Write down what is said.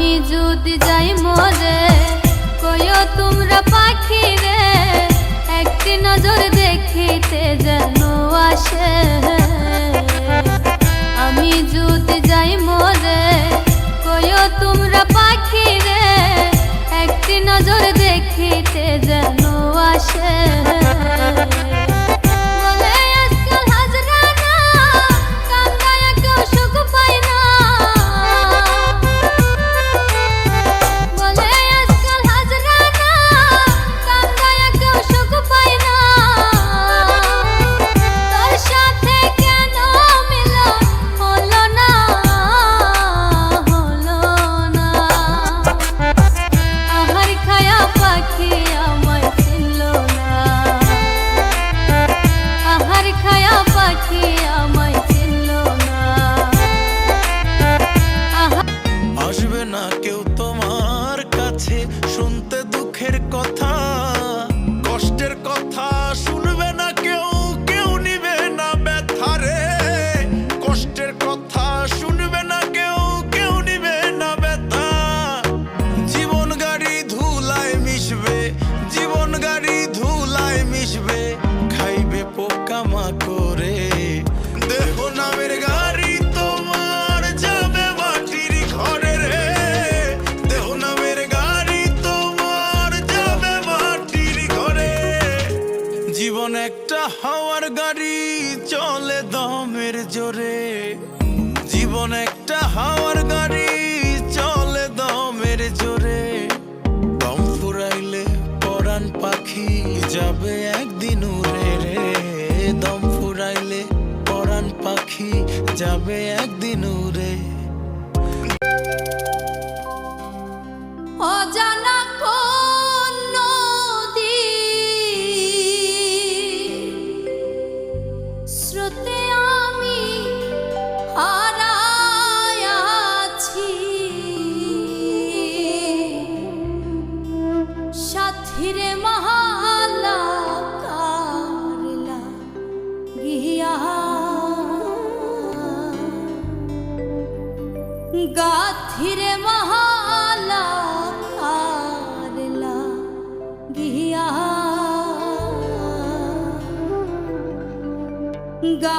আমি যদি যাই মরে কইও তোমরা পাখি রে একটি নজর দেখিতে যেন আসে। আমি যদি যাই মরে কইও তোমরা পাখি রে একটি নজর দেখিতে যেন আসে। আসবে না কেউ তোমার কাছে শুনতে দুঃখের কথা, কষ্টের কথা শুনবে না কেউ, কেউ নিবে না ব্যথা রে। কষ্টের কথা শুনবে না কেউ, কেউ নিবে না ব্যথা। জীবন গাড়ি ধুলায় মিশবে, জীবন গাড়ি ধুলায় মিশবে, খাইবে পোকামাকড়ে। দেহ নামের গাড়ি তোমার যাবে মাটির ঘরে রে। দেহ নামের গাড়ি তোমার যাবে মাটির ঘরে। জীবন একটা হাওয়ার গাড়ি চলে দমের জোরে। জীবন একটা হাওয়ার গাড়ি চলে দমের জোরে। দম ফুরাইলে পরাণ পাখি যাবে একদিন উড়ে রে। দম ফুরাইলে পরাণ পাখি যাবে একদিন উড়ে। অজানা কোন নদী স্রোতে আমি হারায় আছি। সাথীরে মহালা কারলা গিয়া গাথিরে মহালা কারলা গিয়া গা